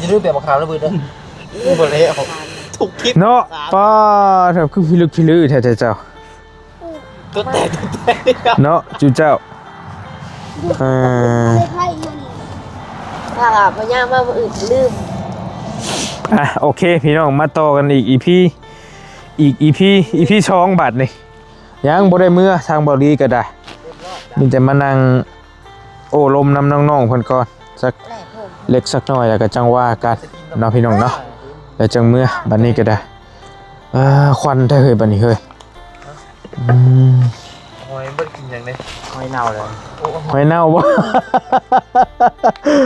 จะรูปแบบมะขามระเบิดด้วยหมดเลยถูกคิดเนาะป้าเท่าคือพิลึกพิลือแท้เจ้าตัวแตกเนาะจูเจ้าถ้าพญามาอื่นลืมโอเคพี่น้องมาต่อกันอีก EP 2 บาทนี่ยังบ่ได้เมื่อทางบรีก็ได้มีแต่มานั่งโอ้ลมน้ำน้องๆเพิ่นก่อนสักเล็กสักน้อยแล้วก็จังว่ากันเนาะพี่น้องเนาะแล้วจังเมื่อบัดนี้ก็ได้ควันแท้เฮ้ยบัดนี้เฮ้ยหอยบ่กินอย่างนี้หอยเน่าเลยหอยเน่าบ่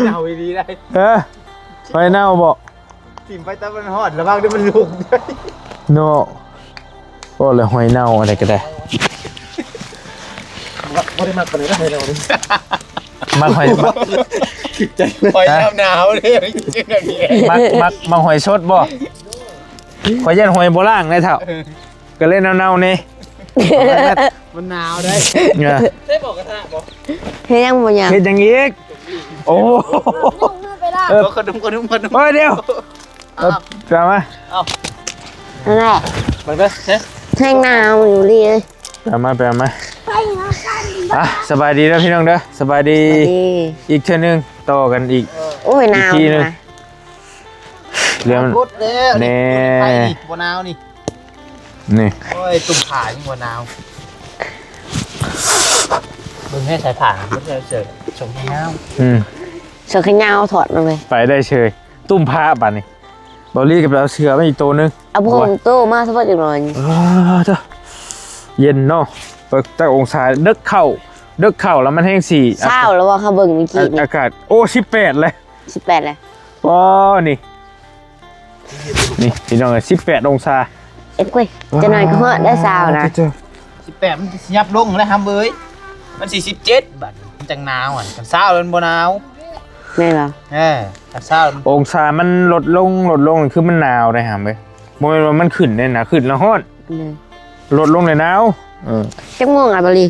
เน่าดีได้หอยเน่าบ่ถิ่มไปตะมันฮอดแล้วบางเดี๋ยวมันลุกด้วยเนาะโอ้เลยหอยเน่าอะไรก็ได้บ่ได้มักปานนี้หอยเน่าดิมักหอยหอยหนาวเลยจริงแบบนี้มักหอยสดบ่ขอยยันหอยโบราณได้เท่าก็เล่นเน่าๆนี่มันหนาวได้ได้บอกกระทะบ่เฮ็ดยังบ่ยังเฮ็ดจังอีกโอ้ขนมโอ้ยเดี๋ยวกลับมานั่นแหละมันก็แห้งหนาวอยู่เลยกลับมาสบายดีแล้วพี่น้องเด้อสบายดีอีกเทื่อนึงต่อกันอีกโอ้ยหนาวนะเรื่องนี่บ่หนาวนี่โอ้ยตุ่มผายิ่งกว่าหนาวมึงให้สายผ่านมึงจะเจอชมเงาเสือขยาวถอดมาเลยไปได้เชยตุ้มผ้าบัดนี่บอลลี่กับเราเสือไม่อีกตัวนึงเอาพวกโตมาสักพักอีกหน่อยเย็นเนาะแต่องศาเดึกเข่าแล้วมันแห้งสี่เศร้าแล้วว่าเขาเบิ่งเมื่อกี้อากาศโอ้18เลยเลยว้านี่พี่น้อง18 องศากุ้ยจะหน่อยก็ได้ซาวนะ18มันยับลงแล้วฮัมเบยมัน47บาทมันจังหนาวอ่ะกันเศร้าเลยบ่หนาวไม่หรอกันเศร้าองศามันลดลงคือมันหนาวได้ฮัมเบยมันขึ้นเนี่ยนะขึ้นแล้วฮ้อนลดลงเลยหนาวจังโมงอ่ะบรี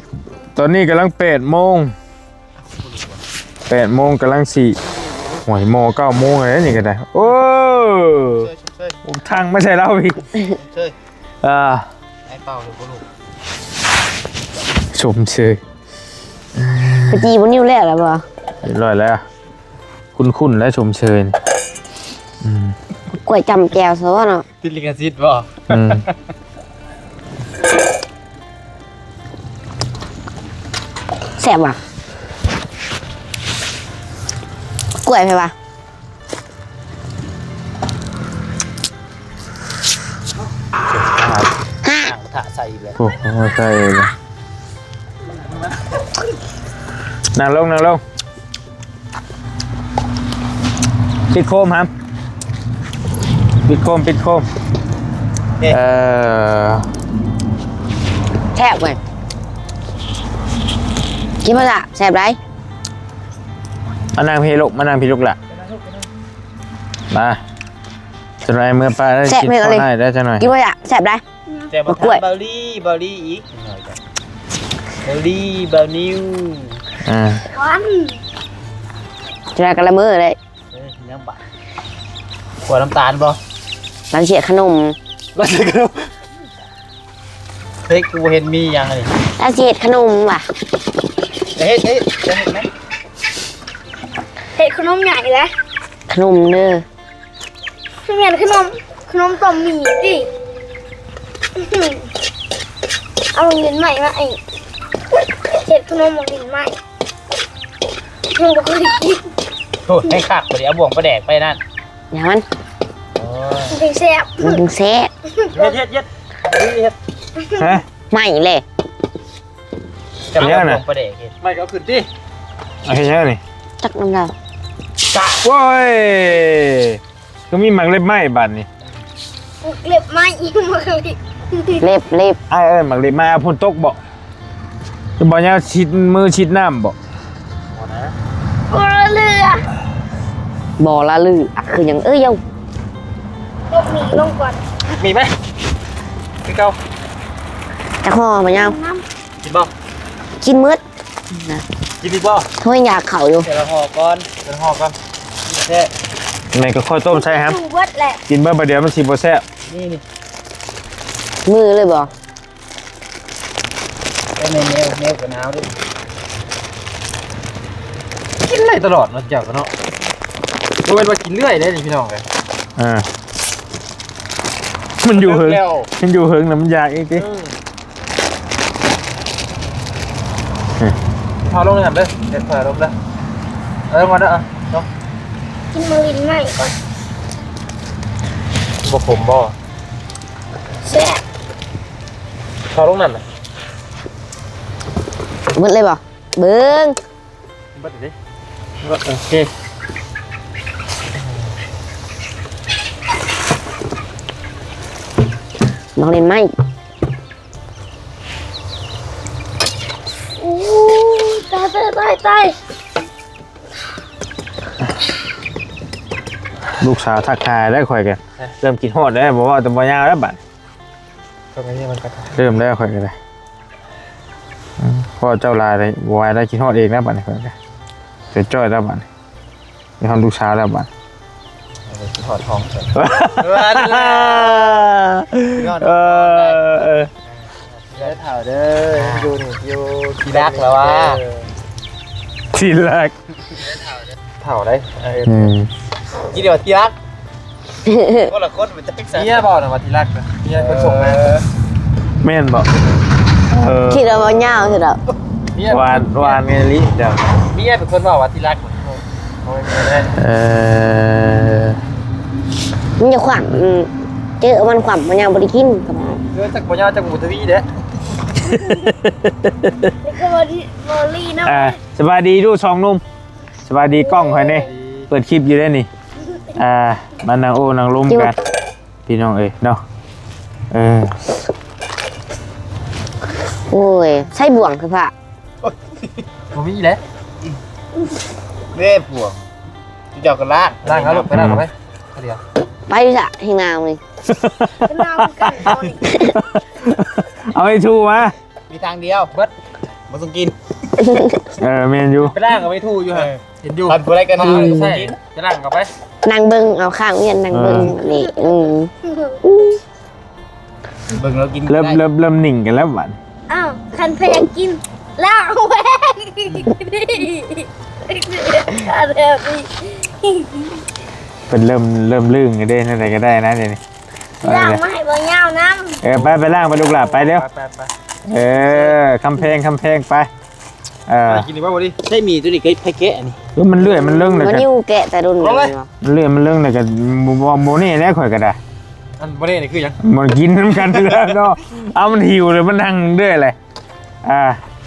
ตอนนี้กำลัง8 โมงกำลัง4หวยโม9 โมงอะไรนี่ก็ได้โอ้ทางไม่ใช่เราพี่ไอ้เป่าเลยลูกชมเชยกะจีบนนิ้วแรกแล้วป่ะเรียบร้อยแล้วคุ้นแล้วชมเชยกล้วยจำแก้วซะว่าเนาะติดลิขสิทธิ์ป่ะแซ่บว่ะกล้วยไปป่ะถ่าใส่เลยโอ้โหใส่เลยนั่งลงปิดโคมครับปิดโคมแซ่บไหมกินมาละแซ่บไรมานั่งพี่ลูกละมาจะไรเมื่อปลาได้กินข้าวได้จะหน่อยกินมาละแซ่บไรแซ่บกล้วยเบอร์รี่อีกเบอร์นิวจะไรกันละมือเลยยังบะขวดน้ำตาลบ่ร้านเชียขนมเฮ้ยกูเห็นมียังไงร้านเชียขนมว่ะเห็ดไหมเห็ดขนมใหญ่แล้วขนมเด้อไม่เหมือนขนมต้มหมี่ดิเอาลงดินใหม่มาไอ้เห็ดขนมลงดินใหม่ยังก็เคยกินโอ้ให้ขาดไปเดี๋ยวบ่วงประแดกไปนั่นอย่างนั้นมันเป็นแซ่บเย็ดฮะไม่เลยจะไม่เอาบ่วงประแดกไม่ก็ขึ้นดิอะไรเงี้ยนี่จักน้ำเราว้ายก็มีหมักเล็บไหมบัดนี่เล็บไหมอีกมาเลยเล็บหมักเล็บไหมเอาพ่นตกบ่จะบอกเนี่ยชิดมือชิดน้ำบ่บ่ละเรือคืออย่างเย้าลบหนีลงก่อนมีไหมพี่เก้าจะห่อมาเงากินบ่กินมืดกินดีบ่ถ้วยยาเข่าอยู่เดี๋ยวเราห่อก่อน แซ่บ แม่ก็ค่อยต้มใช่ครับ ถูกวัดแหละ กินเบิ่ประเดี๋ยวมันสิบ่แซ่บ นี่ มือเลยบ่ แค่แนวกับหนาวด้วยกินเลยตลอดเนาะเจ้าก็เนาะโดยว่ากินเรื่อยได้นี่พี่น้องเลย มันอยู่เฮิงมันอยู่เฮิงน้ำยาอีกที พาลงเลยครับเด้อเด็ดพาลงเด้อก่อนเด้อเนาะ กินมังลินใหม่ก่อน บ่ผมบ่ แซ่บ พาลงนั่นน่ะ มืดเลยบ่เบิ่ง บัดดิโอเค น้องเล่นไหม อู้ตาย ลูกสาวทักทายได้ข่อยกันเริ่มกินฮอดแล้วบอกว่าแต่บ่ยาวแล้วบัด ก็ไม่ใช่มันกระทะ เริ่มแล้วข่อยกันเลยพ่อเจ้าลายเลยบ่ไหวได้กินฮอดเองแล้วบัดนี้ข่อยกันเสร็จจ้อยแล้วบัดนี้มีทำลูกสาวแล้วบัด ถอดทองใส่ ได้เถ่าเด้อดูนี่อยู่ทีรักแล้ววะ ทีแรก เถ่าได้ Ừ. กี่เดียวทีรักคนละคนมันจะพิกซ์เนี่ยบอกนะว่าทีรักนะเนี่ยคนส่งมา แม่นบอก คิดเอาบ่ยาวสิดอก วานไงลิเดี๋ยว เนี่ยเป็นคนบอกว่าทีรักโอ้ยไม่ได้ มันจะขวัญเจอมันขวัญมันยังบ่ได้กินกับ เรื่องจากปัญญาจากหมูทวีเด้ แล้วก็บอลี่นะ สบายดีดูสองหนุ่มสบายดีกล้องข่อยนี่เปิดคลิปอยู่ได้นี่มานางโอนางลุ่มกันพี่น้องเอ้ยเนาะโอ้ยใช่บ่วงคือพระ ผมมีแล้ว เรียบหัวเจ้าก็ลาก ร่างเขาลูกไปร่างเขาไปเดี๋ยว ไปซะให้นาวนี่ เป็นนาวกันตอนนี้ เอาไอ้ทูมา มีทางเดียวเบิดมาต้องกิน เมนยู ไปร่างเขาไปทูอยู่ฮะเห็นอยู่ พันผู้ไรกัน ใช่ไปร่างเขาไป นางเบิ่งเอาข้างเวียนนางเบิ่งนี่ เบิ่งเรากิน เริ่มหนิ่งกันแล้วบัด อ้าวคันพยากินล่าแหวนอะไรนี่ เป็นเริ่มลื่นกันได้นั่นอะไรก็ได้นะเดี๋ยวนี้ ล่างมาให้บ่ยาวน้ำ ไปล่างไปลูกหลานไปเร็ว ไป คำเพลงไปกินดีกว่าบ่ดิ ใช่มีตัวนี้เคยไพแกะนี่ มันเลื่อยมันเลื่องเลย มัน กัน นิ้วแกะแต่รุนแรง มันเลื่อยมันเลื่องเลยกันโมนี่แน่ข่อยก็ได้ อันบ่ได้นี่คือยัง มันกินน้ำกันแล้วเนาะเอามันหิวเลยมันนั่งเรื่อยเลย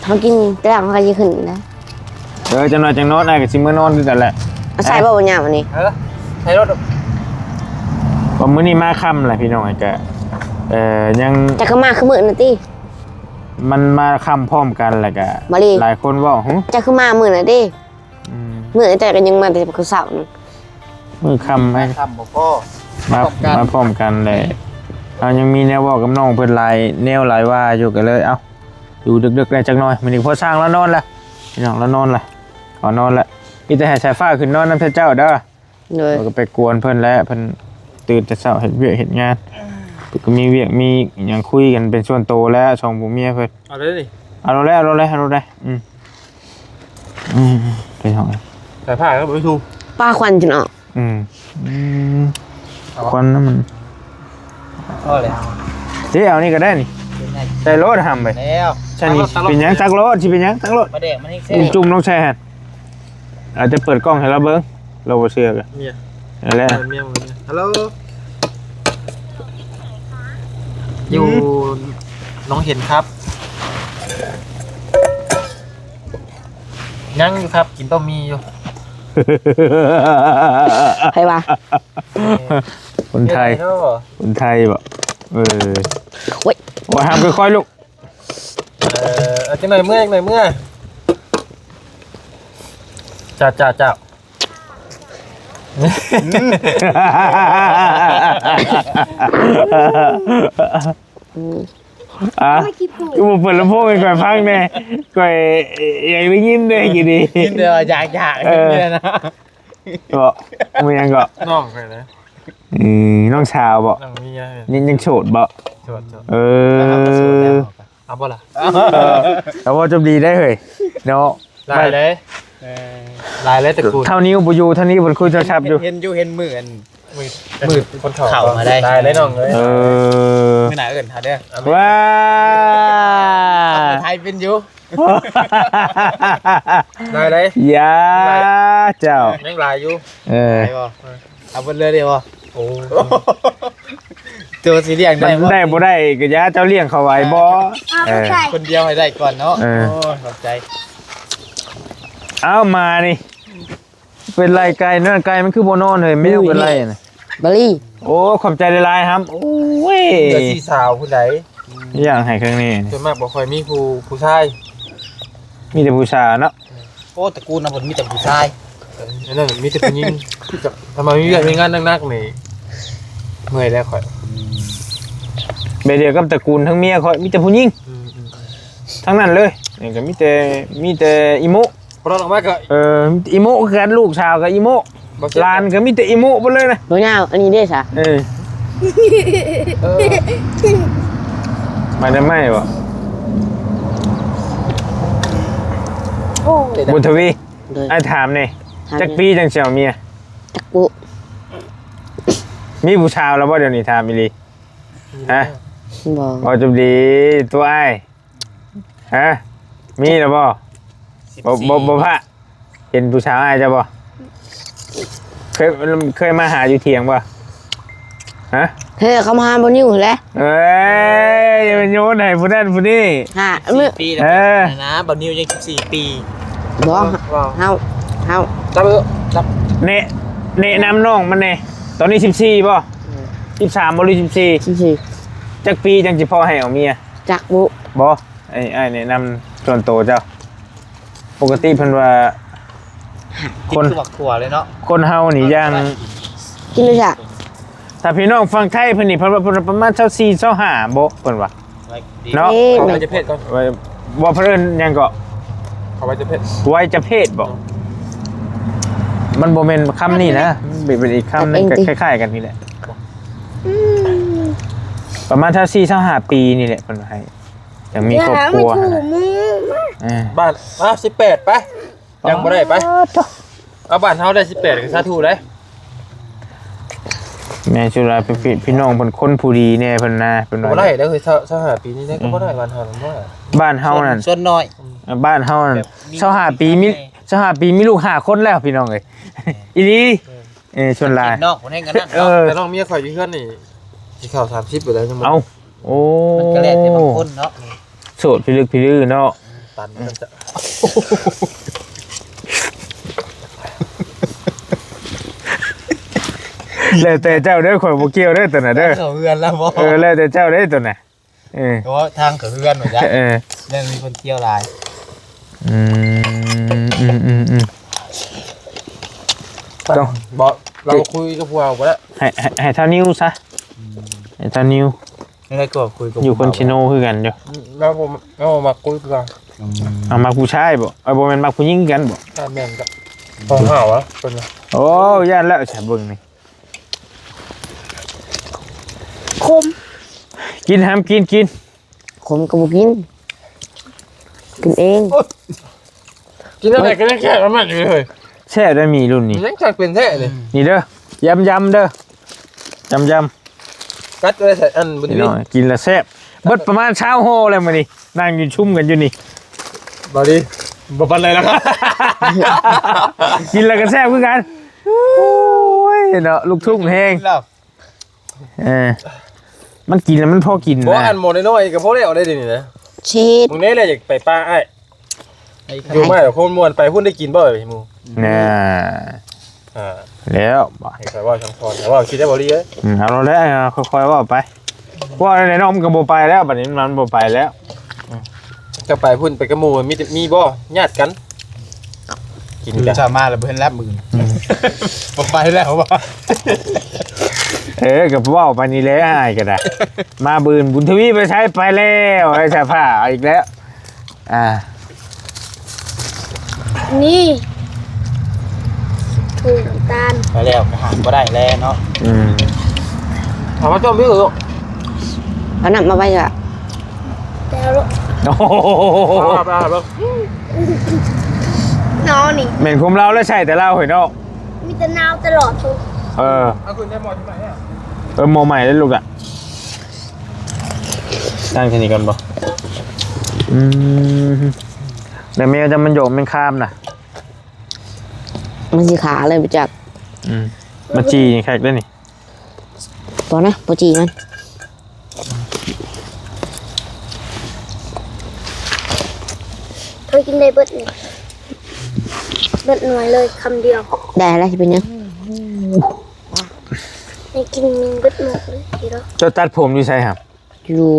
เขากินแต่หลังเขาจะขึ้นนะ จังนอนได้กับซิมเมอร์นอนด้วยกันแหละ ใส่บ่บ่ยาวอันนี้ ใช้รถ ผมมื้อนี้มาค่ำแหละพี่น้องไอ้แกยัง จะเข้ามาคือมื้อน่ะติ มันมาค่ำพร้อมกันแหละกะ มาลี หลายคนว่าหึ จะเข้ามามื้อน่ะติมื้อแต่ก็ยังมาแต่คือเช้านึง มือค่ำให้ ทำบ่พ่อ มาพร้อมกันเลยเอายังมีแนวบอกกับน้องเพิ่นหลายแนวหลายว่าอยู่กันเลยเอาอยู่ดึกๆได้จักหน่อยมื้อนี้พอสร้างแล้วนอนละพี่น้องแล้วนอนละขอนอนละมีแต่ให้สายฟ้าขึ้นนอนนำเจ้าเด้อ เลย เราก็ไปกวนเพิ่นแล้วเพิ่นตื่นแต่เช้าเฮ็ดเวียกเฮ็ดงานก็มีเวียกมีหยังคุยกันเป็นส่วนตัวแล้วสองผัวเมียเพิ่น เอาเลยดิ เอาเลยไปห้อง ใส่ผ้าก็ไปทู ป้าควันจนออก ควันนั้นมัน พ่อเลย เจ๊เอานี่ก็ได้นี่ใส่รถหำไป แล้ว ใช่นี่เป็นหยังซักรถสิเป็นหยังซักรถ มาแดกมันให้เส้น จุ่มน้องแช่หั่นอาจจะเปิดกล้องให้เราเบิ่งเราบ่เชื่อกัน เมีย นั่นแหละ เมียฮัลโหลอยู่น้องเห็นครับยังอยู่ครับกินต้มมีอยู่ ไปว่า คนไทยบ่โอ้ยห้ามค่อยๆลูก จังหน่อยเมื่อจ้าไม่คิดถูก กูเปิดลำโพงไปก่อนพังแน่ก่อยอยากได้ยินด้วยกี่ดี กินเดี๋ยวอยากเนี่ยนะ บ่มึงยังก็ น้องไปเลย น้องชาวบ่ น้องมีอะไร ยังโสดบ่ โสด เอ นะครับก็สูตรแล้ว เอาบ่ล่ะ แต่ว่าจบดีได้เฮ้ยเนาะ ลายเลยลายเลยตะกูล เท่านี้บ่อยู่เท่านี้บ่คุยโทรศัพท์อยู่ เห็นอยู่เห็นมืออัน มืดคนเข่า มาได้ ลายเลยน้องเลย เออ มือหนาเอิ้นหาเด้อ ว้า ไทยเป็นอยู่ ลายเลย ยาเจ้า ยังลายอยู่ เออ ได้บ่เอาเบิ่เลยเด้บ่ โอ้ ตัวสีเลี้ยง มั ได้ น บ่ ได้บ่ได้ก็ยาเจ้าเลี้ยงเขาไว้บ่ เอาไปใส่ คนเดียวให้ได้ก่อนเนาะ เออ โอ้ยขอบใจ เอามานี่ เป็นไรไก่นั่นไก่มันคือบ่นอนเลยไม่รู้เป็นไรน่ะ บาลี่ โอ้ขอบใจหลายๆครับโอ้ย เดือดสีสาวผู้ใด อย่างให้ครั้งนี้ ส่วนมากบ่ค่อยมีผู้ชาย มีแต่ผู้ชายเนาะ โอ้ตระกูลน่ะเพิ่นมีแต่ผู้ชาย นั่นมีแต่ผู้หญิงทำไมมีงานนักๆนี่เมื่อยแล้วข่อย เบเดียวกับตระกูลทั้งเมียเขามีแต่ผู้หญิงทั้งนั้นเลยนี่ก็มีแต่อีโม พอเราออกมาก็ อีโมคือกันลูกชาวกับอีโมหลานก็มีแต่อีโมหมดเลยนะ โดยเงาอันนี้ได้สะ มาได้ไหมวะ โอ้ บุญทวี โดย ไอ้ถามนี่จักปีจังเสี่ยวเมีย จักปุ มีผู้ชาวแล้วบ่เดี๋ยวนี้ถามอีหลีฮะ บอก บ่จบดีตัวอ้ายฮะมีแล้วบ่บ่พระเห็นผู้ชาวอ้ายจ้ะบ่เคยมาหาอยู่เถียงบ่ฮะ เฮ้ยเขามาหาบนนิ้วแล้ว เอ้ยอย่าไปโยนให้ผู้นั้นผู้นี้ ฮะเมื่อ ปีแล้วนะบ่นิวยัง14ปี บอกเฮา จับจับ เนะนำน้องมันเน่ตอนนี้14ป่ะ13บ่หรือ สิ 14จักปีจังสิพ่อให้เอาเมีย จักปุ บ่ไอ้แนะนำส่วนโตวเจ้า ปกติเพิ่นว่า คนคือบักถั่วเลยเนาะ คนเฮานี่ย่าง กินเลยจ้ะ ถ้าพี่น้องฟังไทยเพิ่นนี่เพิ่นว่าเพิ่นประมาณ24 25บ่เพิ่นว่า เนาะ เขาไปจะเพศก่อน ว่าเพิ่นหยังก็ เขาไปจะเพศ ไว้จะเพศบ่มันบ่แม่นคำนี้นะมันเป็นอีกคำนึงก็คล้ายๆกันนี่แหละ ประมาณถ้า4-5ปีนี่แหละเพิ่นว่าให้ยังมีครอบครัว ไม่ถู นะ มือ บ้าน18ไปยังบ่ได้ไปเอาบ้านเฮาได้18ก็สาธุเลย แม่ชุราเป็นพี่น้องเพิ่นคนผู้ดีแน่เพิ่นนะเพิ่น บ่ ว่า ได้แล้วคือ25ปีนี้ได้ก็บ่ได้บ้านเฮาบ่ได้ บ้านเฮานั่น ส่วนน้อย บ้านเฮานั่น25ปีมีลูก5คนแล้วพี่น้องเอ้ยอีหลีชวนหลาย นอกคนให้กันนั่น แต่น้องเมียข่อยอยู่เฮือนนี่สิเข้า30อยู่แล้วจัง เอาโอ้ มันก็แล้วแต่บางคนเนาะ โสดพิลึกพิลือเนาะ ตันมันจะ แล้วแต่เจ้าเด้อข่อยบ่เกี่ยวเด้อตัวน่ะเด้อ เขาเฮือนแล้วบ่ แล้วแต่เจ้าเด้อตัวน่ะเพราะว่าทางเขาเฮือนเหมือนกันยังมีคนเที่ยวหลาย ต้อง บ่เราคุยกับพวกเราบ่ได้ ให้เท่านิ้วซะให้เท่านิ้ว นี่ได้ก็คุยกับ อยู่คนชิโนคือกันอยู่ แล้วผมเอามาคุยกัน เอามาผู้ชายบ่บ่แม่นมาผู้หญิงกันบ่ ถ้าแม่นก็พอหาวะเป็นไง โอ้ย่านแล้วฉันเบิ่งนี่ คม กินห้ามกิน ขมกับบุกินกินเอง กินอะไรก็ยังแค่ประมาณนี้เลย แช่ได้มีรุ่นนี้ ยังแค่เป็นแท้เลย นี่เด้อยำเด้อยำ กัดเลยใส่อันบน นี่ นี้ น้อยกินแล้วแซ่บเบิดประมาณเช้าโฮเลยมื้อนี้นั่งอยู่ชุ่มกันอยู่นี่ บอดี้บ่ปันเลยแล้วครับ กินแล้วก็แซ่บคือกันโอ้ยเนาะลูกทุ่งแฮง แล้ว มันกินแล้วมันพอกิน บ่ นะ อันโมน้อยกับพวกนี้เอาได้ดีนี่นะ ชีส มึงเนี้ยเลยอยากไปป้าไอ้ ไอ้ อยู่ไม่หรอกคนมวนไปหุ้นได้กินบ่อยมู น่ะ อ่า แล้วบ่ ให้ใครว่าช่างพรแต่ว่าคิดได้บอดี้เอ้ย เอาเราแล้วค่อยๆว่าไปว่าในน้องก็บ่ไปแล้วบัดนี้มันบ่ไปแล้ว จะไปหุ้นไปกระมูมีบ่ญาติกันกิน อยู่ กัน ชาวมาแล้วเพิ่นรับมือบ่ไปแล้วบ่ ก็เว้าไปนี่แหละอ้ายก็ได้ มาบืนบุญทวีไปใช้ไปแล้วไอ้ชาผ้าเอาอีกแล้วนอ่าี่ถ ผูกน้ำตาล ไปแล้วก็หาบ่ได้แล้วเนาะ ถามว่าจอมพี่เหรอ เอาน้ำมาไว้จ้ะ แล้วลูก โอ้โห ไป น้องนี่ เหม็นคุมเราแล้วใช่แต่เราเห็นเนาะ มีแต่นาวตลอดทุก เอาคุณได้หมดที่ไหนอ่ะ โมใหม่แล้วลูกอ่ะตั้งแค่นี้กันบ่แต่เมียจะมันโยมมันข้ามนะ มันสิขาเลยไปจัก มาจีแขกได้นี่ พอนะปจีมัน เธอกินได้เบิดนี่เบิดหน่วยเลยคำเดียว ได้แล้วสิเป็นยัง ให้กินเบิดหมดเลยทีเดียว เจ้าตัดผมอยู่ใช่ครับ อยู่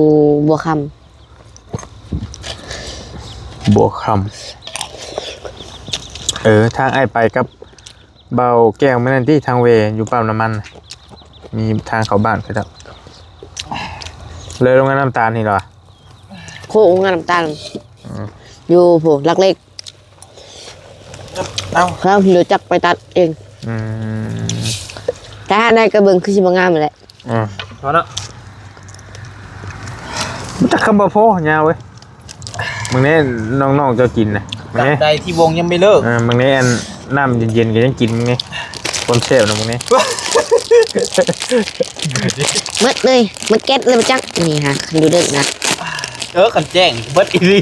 บัวค บวกคำทางไอไปกับเบาแก้วไม่นั่นที่ทางเวอยู่ปั๊มน้ำมันน่ะมีทางเขาบ้านครับเลยลงน้ำตาลนี่เหรอ ำโค้งงานน้ำตาลอยู่ผูกลักเล็กครับเดี๋ยวจักไปตัดเองแต่ถ้าได้กระเบื้องคือชิบงามเลย พอแล้ว มันจะคำบ่พอยาวเว้ยมึงนี่น้องๆจะกินนะมึง ตรา นี่ บใดที่วงยังไม่เลิก มึงนี่อันน้ำเย็นๆก็ยังกินมึงนี่คนเซฟนะมึงนี่ มัดเลยมัดแก๊สเลยมาจักนี่ฮะดูเด็กนะ กันแจ้งเบิดอีหลี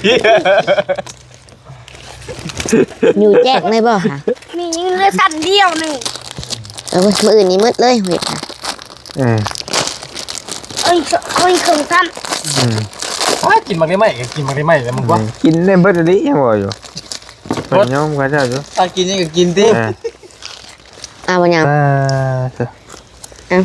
อยู่แจ๊กเลยบ่ค่ะ มีเงินสั้นเดียวหนึ่ง มืออื่นนี่มืดเลยเว้ยค่ะ เอ้ยเครื่องสั้น กินมันได้ไหมกินมันได้ไหมแล้วมึงว่า กินได้เบิดอันนี้ยังบ่อยู่เปิดย่อมกันเจ้าอยู่ ถ้ากินยังก็กินดิ วันยังอ่ะ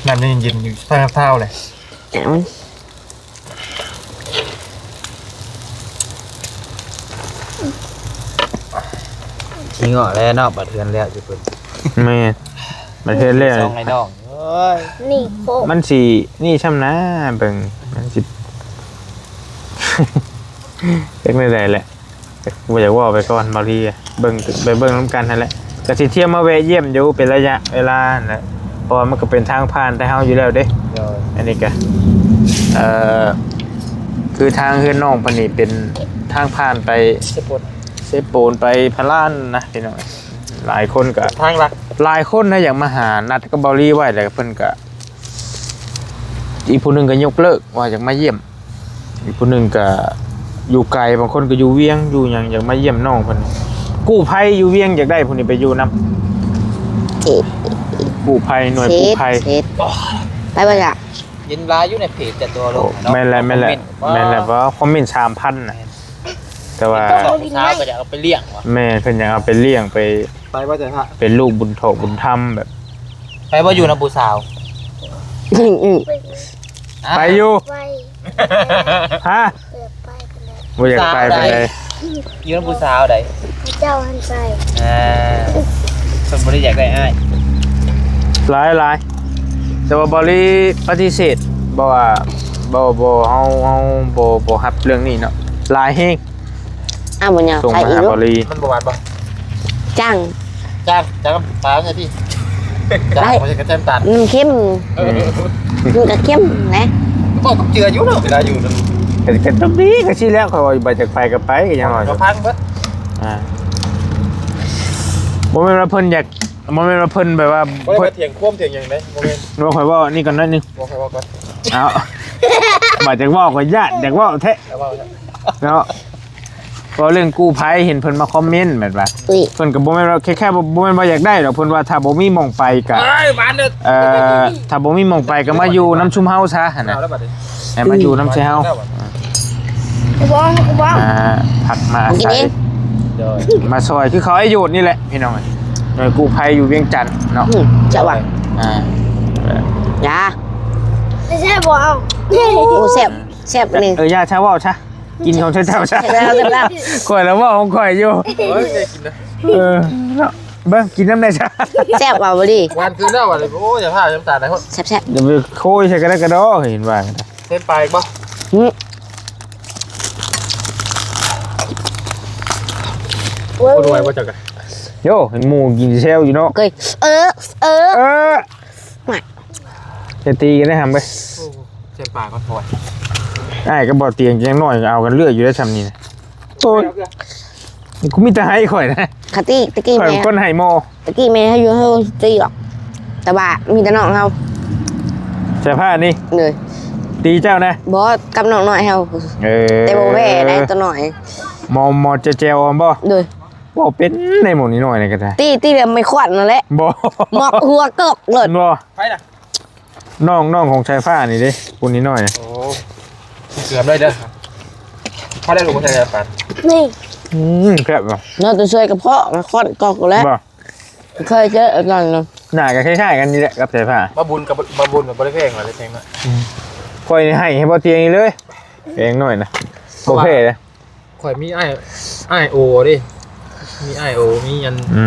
น้ำเย็นอยู่ใต้เท้าเลย เอา ทิ้งออกแล้วเนาะบัดเทือนแล้วอยู่เพิ่น แม่ประเทศแรก สองไอ้น้องเอ้ย นี่โป๊ะ มันสินี่ช่ำนะเบิ่งมันสิ เล็กใดๆแหละบ่อยากว่าไปก่อนบางทีเบิ่งไปเบิ่งน้ำกันนั่นแหละก็สิเที่ยวมาแวะเยี่ยมอยู่เป็นระยะเวลานั่นแหละเพราะว่ามันก็เป็นทางผ่านแต่เฮาอยู่แล้วเด้อันนี้ก็คือทางเฮือนน้องปานนี้เป็นทางผ่านไปเซโปนไปพะล้านนะพี่น้องหลายคนก็ ทางหลัก หลายคนนะอยากมาหานัดกับบอลลี่ไว้แต่เพิ่นก็อีกผู้หนึงก็ยกเลิกว่าอยากมาเยี่ยมอีกผู้หนึงก็อยู่ไกลบางคนก็อยู่เวียงอยู่หยังอยากมาเยี่ยมน้องเพิ่นกู้ภัยอยู่เวียงอยากได้ผู้นี้ไปอยู่นํ เจ็ด กู้ภัยหน่วย เจ็ กู้ ด ภัย เจ็ดไปบ่จ้ะ ยินร้ายอยู่ในเพจแต่ตัวลงเนาะ แม่นแหละเพราะคอมเมนต์ 3,000 น่ะแต่ว่า สองเช้าก็จะเอาไปเลี้ยงว่ะ แม่เพิ่นอยากเอาไปเลี้ยงไป ไปว่าจะฮะ เป็นลูกบุญโถบุญธรรมแบบ ไปว่าอยู่นะผู้สาว ไปอยู่ ไป ฮะ เปิดไปกันแล้ว บ่อยากไปไปเลย อยู่นะผู้สาวใด พระเจ้าหันใจ คนบ่ได้อยากได้อ้าย หลายแต่ว่าบอลลี่ปฏิเสธบอกว่าบ่เฮาบ่รับเรื่องนี้เนาะหลายแฮง วันยัง ส่ง ไป มา อีก หา ลู บอก ลลี่ มันประวัติป่ะ จ้าง จ้างปลาใช่พี่จ้างไม่ใช่กระเทียมตัด มันเข้มมันก็เข้มนะ บอกกับเจืออยู่เนาะเวลาอยู่นั่น ก็ตรงนี้ก็สิแล้วเขาว่าบ่จากไปก็ไปก็ยังว่า ก็พังเบิด บ่แม่นว่าเพิ่นอยากบ่แม่นว่าเพิ่นแบบว่า บ่ได้ เพิ่ มาน เถียงคว่ำเถียงอย่างไรโมเมนต์ บ่ค่อยเว้านี่ก่อนหนิดนึง บอกใครบอกก่อน เอาบ่จากเว้าก็ญาติอยากเว้าแท้ แล้วว่า เนาะก็เรื่องกู้ภัยเห็นเพิ่นมาคอมเมนต์แบบว่า อุ้ย เพิ่นก็บ่แม่นว่าแค่บ่แม่นว่าอยากได้ดอกเพิ่นว่าถ้าบ่มีหม่องไปก็ เอ้ยบ้านเด้อ ถ้าบ่มีหม่องไปก็มาอยู่น้ำชุมเฮาซะหั่นน่ะ เอาแล้วบัดนี้ ให้มาอยู่น้ำเชเฮา กูบอก ผักมาอา กิน ศัย เอง เดี๋ยว มาซอยคือเขาให้หยุดนี่แหละพี่น้องหน่วยกู้ภัยอยู่เวียงจันทน์เนาะ จะว่ะ ยา ไม่ใช่บอกเอา โอ้แซ่บหนึ่ง ย่าชาว่าวชะกินของเจ้าชะ เสร็จแล้วเสร็จแล้ว ข่อยแล้วว่าของข่อยอยู่ เฮ้ยได้กินนะ เนาะเบิ่งกินน้ำได้ชะ แซ่บว่าบ่ดี วันคืนแล้ววันเลยโอ้ยอย่าพลาดน้ำตาไหนคน แซ่บ เดี๋ยวไปโคุยใส่กระดกกระดอเห็นว่า เส้นปลาอีกป่ะ คนรวยว่าจักกัน โย่เห็นหมูกินเซลอยู่เนาะ เคยเออ จะตีกันได้ทำไป เส้นปากก็ถอย ไอ้ก็บอกเตียงยังน้อยเอากันเลือดอยู่ได้ทำนี่นะโอ้ยกูมีแต่ให้ข่อยนะ คาตี้ตะกี้ ข่อย แม่ ก้นไห่โม ตะกี้แม่ให้อยู่ให้ตีหรอกแต่ว่ามีแต่น้องเฮา ใส่ผ้านี่ เลย ตีเจ้านะ บอสกับน้องน้อยเฮา แต่บ่แว่ได้ตัวหน่อย มอเจลบ่ เลย บ่เป็นในหมดนี้หน่อยนะก็ได้ ตีเดี๋ยวไม่ขวัญนั่นแหละ บ่ หมอกหัวกอกเลย บ่ ไปล่ะ น้องของชายฟ้านี่เด้คนนี้หน่อยนะ โอ้เกือบได้เด้อพอได้รู้ว่าใช่ปัน นี่ ครับบ่ น้องตัวช่วยกับพ่อมาขวัญกอกแล้ว บ่ เคยเจอกันเนาะ หน้าก็คล้ายๆกันนี่แหละกับชายฟ้า บาบุญกับบาบุญกับบริเพงอะไรเพลงน่ะ ข่อยนี่ให้บ่เตียงนี่เลยเองหน่อยนะบ่เพ่เลย ข่อยมีไอโอดิมีไอโอมียัน อื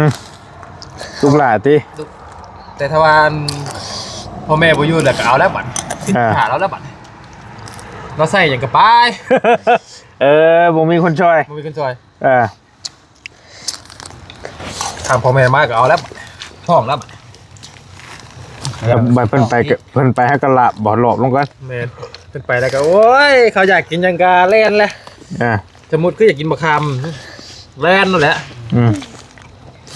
มลูกหลานติ แต่ถ้าว่าพ่อแม่บ่อยู่แล้วก็เอาแล้วบัดสิหาแล้วบัดเราใส่อย่างกับป้าย บ่มีคนช่วย มันมีคนช่วย ทางพ่อแม่มากก็เอาแล้วท้องแล้วบัด บัดเพิ่นไปให้กระลาบบ่หลบลงก่อน แม่นขึ้นไปแล้วก็โอ้ยเขาอยากกินยังกาเล่นแหละ สมมุติคืออยากกินมะขามแล่นนั่นแหละ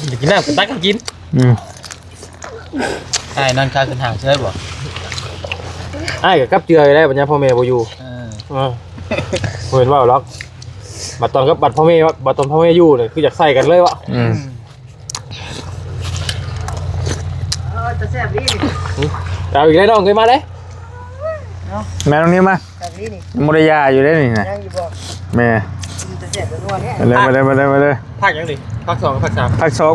อยากกินน้ำก็ตักก็กิน ไอ้นอนค้างขึ้นห่างใช่บ่ ไอ้กับกับเจือได้ปัญญาพ่อแม่บ่อยู่เห็นว่าล็อกบัดตอนกับบัดพ่อแม่บัดตอนพ่อแม่อยู่เนี่ยคืออยากใส่กันเลยวะเอาอีกแล้วน้องเคยมาเลย แม่ตรงนี้มามุรยาอยู่ได้นี่นะแม่มาเลย ภาคยังดิภาค2กับภาค3 พักสอง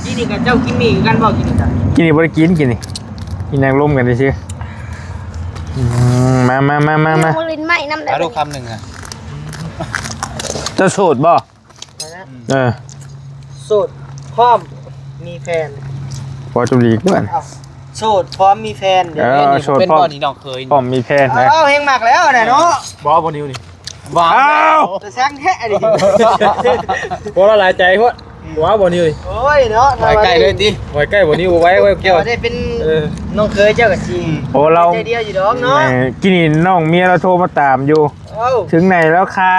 กินนี่กับเจ้ากินหมี่กันบ่กินนี่จ้ะ กินนี่บ่ได้กินนี่กินนางร่มกันดิซิมา ยังลิ้นไหม้น้ำได้ เอาดูคำหนึ่งอ่ะ เจ้าโสดบ่เออ โสดพร้อมมีแฟน พอจุลีเพื่อน โสดพร้อมมีแฟนเดี๋ยว โสด เป็น พ่อ บ่อนี่น้องเคย พ่อมีแพนนะ เอ้าเฮงมากแล้วน่ะเนาะ บอสบอนิวนี่ ว้า อ้าว จะสร้างแท้ดิ บอสละลายใจเพราะหัวบอนิวนี่ โอ้ยเนาะ ไปใกล้เลยดิ ไว้ใกล้บอนิวไว้เกี่ เกี่ ย ยว วได้เป็นน้องเคยเจ้ากับจี โอ้เรา ใจเดียวอยู่ดอกเนาะ กินนี่น้องเมียเราโทรมาตามอยู่ เอ้า ถึงไหนแล้วคะ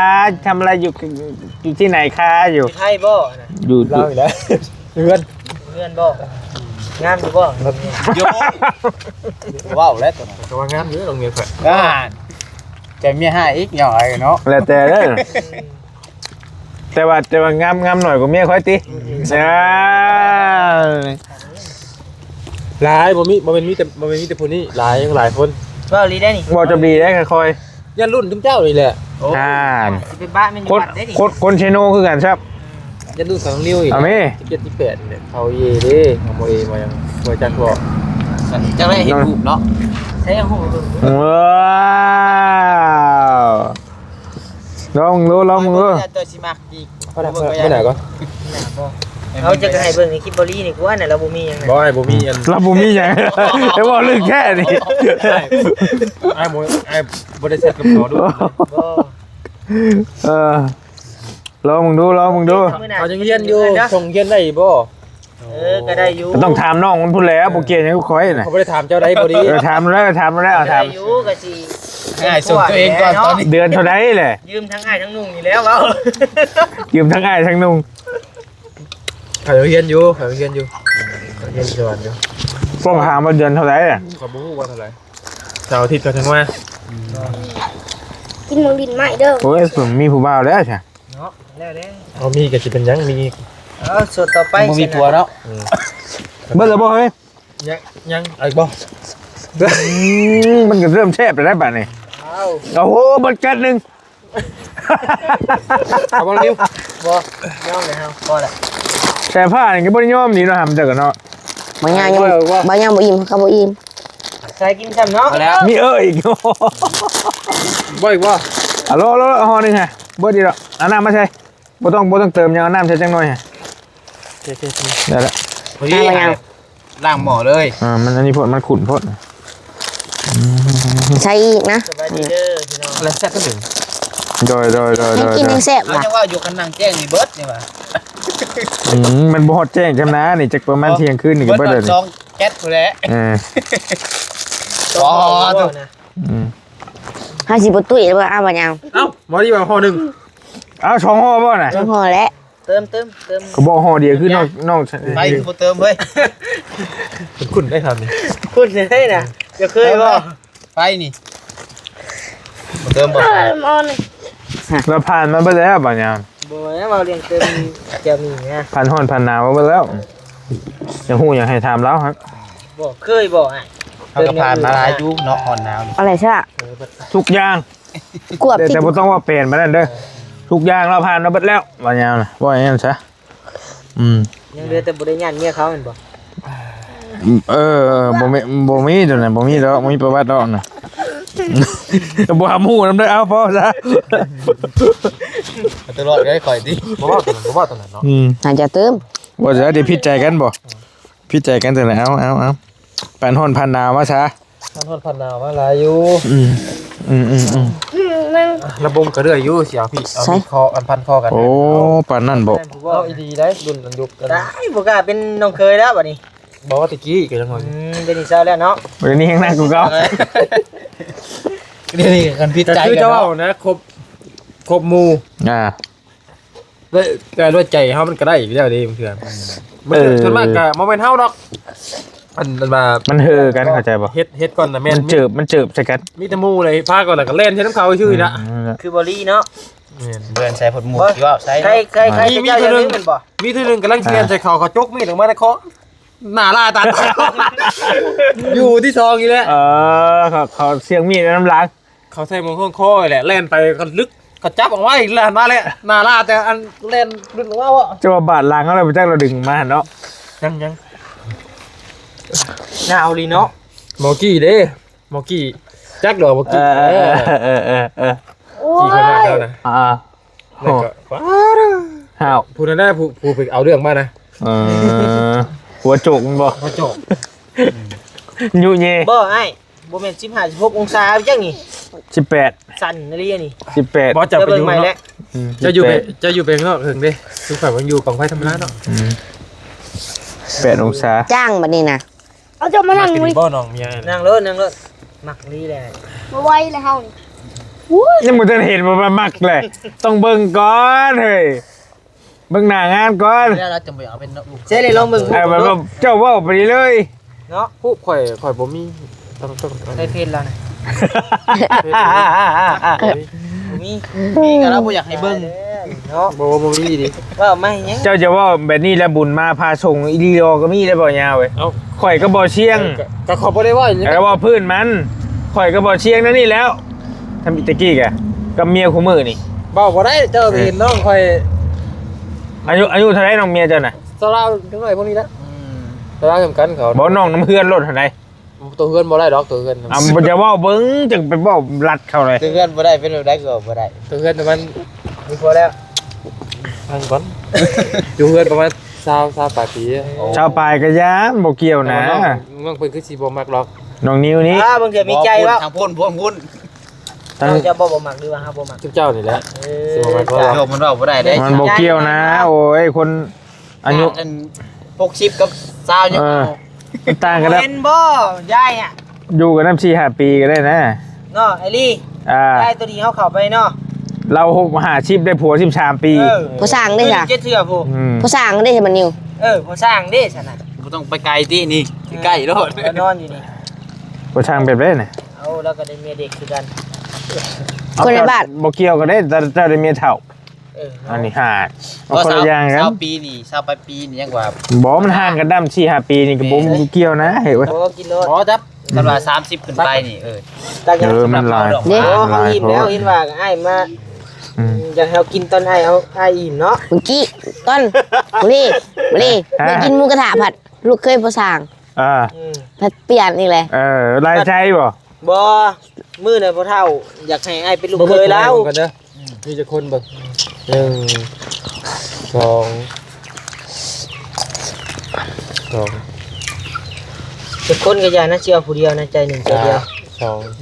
ทำอะไรอยู่ที่ไหนคะอยู่ อยู่ไทยบ่ อยู่ เล่าอีกแล้วเพื่อน เพื่อนบ่งามอยู่บ่ โยว้าวแล้วตัวนั้น แต่ว่างามเยอะลงเงินเผื่อ อ่าใจเมียให้อีกหน่อยเนาะ แล้วแต่เด้อแต่ว่างามหน่อยกว่าเมียค่อยติ หลายบ่เป็นมีแต่ผู้นี้หลายคน บ่ลีได้นี่ บอกจะดีได้ค่อย ยันรุ่นทุกเจ้านี่แหละ สิไปบ้านมันอยู่ คน วัดได้นี่ คนเชโนคือกันครับ ยันรุ่น2นิ้วอีก เอาไหม 17 18เนี่ยเขาเย่เด้เอาโมเอมายังบ่จักบอก จะได้เห็นรูปเนาะ ใช้หู ว้าวลองดู ตัวสิมักอีก ไม่ไหนก็ เขาจะให้เบิ่งในคลิปบอลี่นี่กูว่าน่ะเราบ่มีหยัง บ่ไอ้บ่มีอัน เราบุมีอย่างเดี๋ยวบอกเรื่องแค่นี้ ไอ้บ่ได้เซ็ตกับเขาดู บ่ ลองมึงดู เขายังเรียนอยู่ส่งเรียนได้บ่ ก็ได้อยู่ ต้องถามน้องมันพูดแล้วโปเกยังคอยน่ะ เขาบ่ได้ถามเจ้าได้บ่ดี ถามแล้ว ก็ ถาม ได้อยู่ก็สิ ง่ายส่งตัวเองก่อนตอนนี้ เดือนเท่าไหร่แหละ ยืมทั้งอ้ายทั้งนุ่งนี่แล้วเว้า ยืมทั้งอ้ายทั้งนุ่ง เขายังเรียนอยู่เขายังเรียนอยู่สวรรค์อยู่ ฟ้องถามว่าเดือนเท่าไหร่อ่ะ ขอบ่ฮู้ว่าเท่าไหร่เสาร์อาทิตย์ก็ถึงว่า กินมังลิ้นไหม้เด้อ โอ้ยผมมีผู้บ่าวแล้วใช่ เนาะแล้ว เอามีก็สิเป็นหยังมี สุดต่อไป บ่มีผัวเนาะ เบิ่งแล้วบ่เฮ้ย ยังอีกบ่ มันก็เริ่มแซ่บแล้วบัดนี้โอ้โหบัดกัดนึง เอาบ่นิ้ว บ่ยอมเลยเฮาพอละ แซ่ผ้านี่ก็บ่ได้ยอมนี่เนาะทำจังเนาะ บางอย่างยังบางอย่างบ่อิ่มเขาบ่อิ่ม ใส่กินซ้ำเนาะ เอาแล้ว มีอีก บ่อีกบ่ ฮัลโหลห่อนึงฮะบ่ดีดอกเอาน้ำมาใส่บ่ต้องเติมยังเอาน้ำใส่จังหน่อยฮะได้ละ พอดีล้างหม้อเลย มันอันนี้พดมันขุ่นพด ใช้อีกนะ สบายดีเด้อพี่น้อง อะไรแซ่บตัวหนึ่ง โดย ให้กินยังแซ่บ เอา ว่ะ จังว่าอยู่กันนั่งแจ้งนี่เบิดนี่ว่า มันบ่ฮอดแจ้งจำนะนี่จักประมาณเที่ยงคืนนี่ก็ เบิ บ่ ด ได้ สองแก๊สพุ่นแหละ อ๋อตัวนะ ห้าสิบตุ้ยแล้วบ่เอาบ่ยัง เอ้าหมอดีว่าห่อหนึ่ง เอาช่องห่อบ่น่ะ จังพอแล้ว เติม ก็บ่ห่อเดียวคือนอก ไปคือบ่เติมเฮ้ย คุณได้ทำนี่ คุณได้น่ะจะเคยบ่ ไปนี่บ่เติมบ่ มอน เราผ่านมาเบิดแล้วบ่ยาม บ่แม่นว่าเรียงเติมจะมีนะ ผ่านร้อนผ่านหนาวมาเบิดแล้วยังฮู้อยากให้ถามแล้วฮะ บ่เคยบ่อ่ะ เฮาก็ผ่านมาหลายยุคเนาะอ่อนหนาวนี่ อะไรใช่ปะ ทุกอย่าง กวบ แต่ ที่ บ่ต้องว่าเปลี่ยนมานั่นเด้อทุกอย่างเราผ่านมาเบิดแล้วบ่ยามน่ะว่าอย่างนั้นซะ ยังเหลือแต่บ่ได้ย่านเมียเขาแม่นบ่ บ่มีตัวนั้นบ่มีดอกบ่มีประวัติดอกน่ะบ่หาหมู่นำเด้อเอาพอซะ ตลอดก็ให้ข่อยติ บ่ว่าตัวนั้นเนาะ อาจจะเติม ว่าจะได้พิดใจกันบ่พิดใจกันแต่ไหนเอาปานฮ้อนพันหนาวมาซะ ท่านทอดพันนาวมาหลายอยู่ มัน ระบมกระเดื่อยอยู่เสียวพี่เอามีคออันพันคอกัน โอ้ปานนั่นบ่ เอาอีดีได้ดุนอันยุกกัน ได้บ่กล้าเป็นน้องเคยแล้วบัดนี้ บอกว่าตะกี้ก็ยังงง เป็นอีสาวแล้วเนาะ เดี๋ยวนี้ยังนั่งกูก็ เดี๋ยวนี้กันพิษ แต่ ใจ คือ กัน จะว่า เนาะ นะครบหมู่ ด้วยแต่ด้วยใจเฮามันก็ได้อีกแล้วเด้เพื่อนมันส่วนมากก็บ่แม่นเฮาดอกมันมา มันเฮอกันเข้าใจบ่ เฮ็ดก่อนน่ะแม่น มันเจิบใส่กัน มีแต่หมู่เลยพาก่อนแล้วก็เล่นใช้น้ำเขาชื่อละ คือบอลี่เนาะ แม่น เบิ่นใส่ผลหมูที่ว่าใส่ ใครเจ้าจะนึงมันบ่ มีทีนึงกำลังเรียนใส่เขาจกมีดออกมาในคอหน้าลาตาอยู่ที่ซองอยู่แล้ว เขาเสียงมีดน้ำล้าง เขาใส่หมวกคอแหละเล่นไปก็ลึกก็จับออกมาอีกแล้วมาแล้วหน้าลาแต่อันเล่นดึงออกมาว่า จะว่าบาดล้างเขาเลยไปจ้างเราดึงมาเนาะ ยัง หน้าเอาลีเนาะ หมอกี้เด้หมอกี้จักดอกหมอกี้ โอ้ กี่ขนาด ย แล้วนะ แล้วก็ ห้าว ผู้นั้นได้ผู้ไปเอาเรื่องมานะ หัวโจกมันบ่ พระโจก ยุเย่ บ่ไอ้บ่แม่น15-16องศาจังนี่ 18 สั่นอะไรนี่ 18 บอสจะไป เบิ่ อง ยู่ ใหม่ เนาะ แล้ว จะอยู่ไปข้างนอกถึงเด้ทุกฝ่ายมันอยู่กองไฟธรรมดาเนาะ 8 องศา จ้างบัดนี้นะ เอาจะมานั่ง กิน วิ บ่น้องเมีย นั่งรถมักลีแหละ มาไว้เลยเฮานี่ ยังบ่ทันเห็นว่ามันมักเลย ต้องเบิ่งก่อนเฮ้ยเบิ่งหน้างานก่อน แล้วเราจะไปเอาเป็นลูก เจ๊เลยลองเบิ่ง แบบเจ้าเว้าไปเลย เนาะ ผู้ข่อยบ่มีต้อง ได้เพลแล้วนะบ่มี มีกันแล้วบ่อยากให้เบิ่ง เนาะ บ่มีดิ ว่าไม่ยัง เจ้าจะว่าแบบนี้แล้วบุญมาพาส่งอีลีโอก็มีได้บ่ยาวเว้ย เอ้า ข่อยก็บ่เชียง ก็ขอบ่ได้ว่า แล้วว่าพื้นมันข่อยก็บ่เชียงนั่นนี่แล้วทำอิตากี้กะกับเมียคู่มือนี่ เว้าบ่ได้เจ้าไปเห็นน้องข่อย อายุเท่าไหร่น้องเมียเจ้าน่ะ สลาวจังหน่อยพวกนี้ละสลาวสำคัญเขา บ่น้องน้ำเพื่อนรถเท่าไหร่ ตัวเพื่อนบ่ได้ดอกตัวเพื่อน บ่จะเว้าเบิ่งจังไปเว้ารัดเข้าเลย เพื่อนบ่ได้เป็นแบบได้ก็บ่ได้ ตัวเพื่อนมัน มีพอแล้ว พังก่อนอยู่เพื่อนประมาณ20ปลายปี ชาวปลายก็ยานบ่เกี่ยวนะ น้องเพิ่นคือสิบ่มักหรอก น้องนิวนี้ บางเทื่อมีใจว่า ทางพ่นพวกพุ่น ตั้ง เราจะบ่มักหรือว่าบ่มัก ทุกเจ้านี่แหละสิบ่มัก โยมมันว่าบ่ได้ได้ มันบ่เกี่ยวนะ โอ้ยคนอายุ 60กับ20ยังเอา มันต่างกันแล้ว เป็นบ่ยายอ่ะ อยู่กันน้ำ4-5 ปีก็ได้นะ เนาะไอ้ลี่ยายตัวนี้เขาเข้าไปเนาะ เรา6-5 ได้ผัว13 ปี ผู้สร้างได้จ้ะ เจ็ดเทื่อผู้ ผู้สร้างได้ใช่บัดนิว ผู้สร้างเด้ซั่นน่ะ บ่ต้องไปไกลที่นี่ใกล้ๆโลด นอนอยู่นี่ ผู้ช่างแบบได้น่ะ เอาแล้วก็ได้เมียเด็กคือกัน คนในบ้าน บ่เกี่ยวกันได้แต่ได้เมียเฒ่า อันนี้ห่าเอาคนละอย่างกัน 20ปีนี่20ปลายปีนี่ยังว่า บ่มันห่างกันดำ4-5 ปีนี่ก็บ่เกี่ยวนะเฮ้ยเว้ย โอ้กินรถ อ๋อจับกันว่า30ขึ้นไปนี่ตักยัง มันหลาย โอ้เขาอิ่มแล้วเห็นว่าอ้ายมาอยากให้เรากินตอนอ้ายอิ่มเนาะ เมื่อกี้ต้นบุรีไปกินหมูกระทะผัด ลูกเคยผู้สร้างผัดเปลี่ยนนี่แหละ รายใจบ่ บ่มื้อน่ะพ่อเฒ่าอยากให้อ้ายเป็นลูกเคยแล้ว กันเด้อมีจะคนเบิ่ง1 2 เป็นคนก็อย่านะเชื่อผู้เดียวนะใจหนึ่งใจเดียว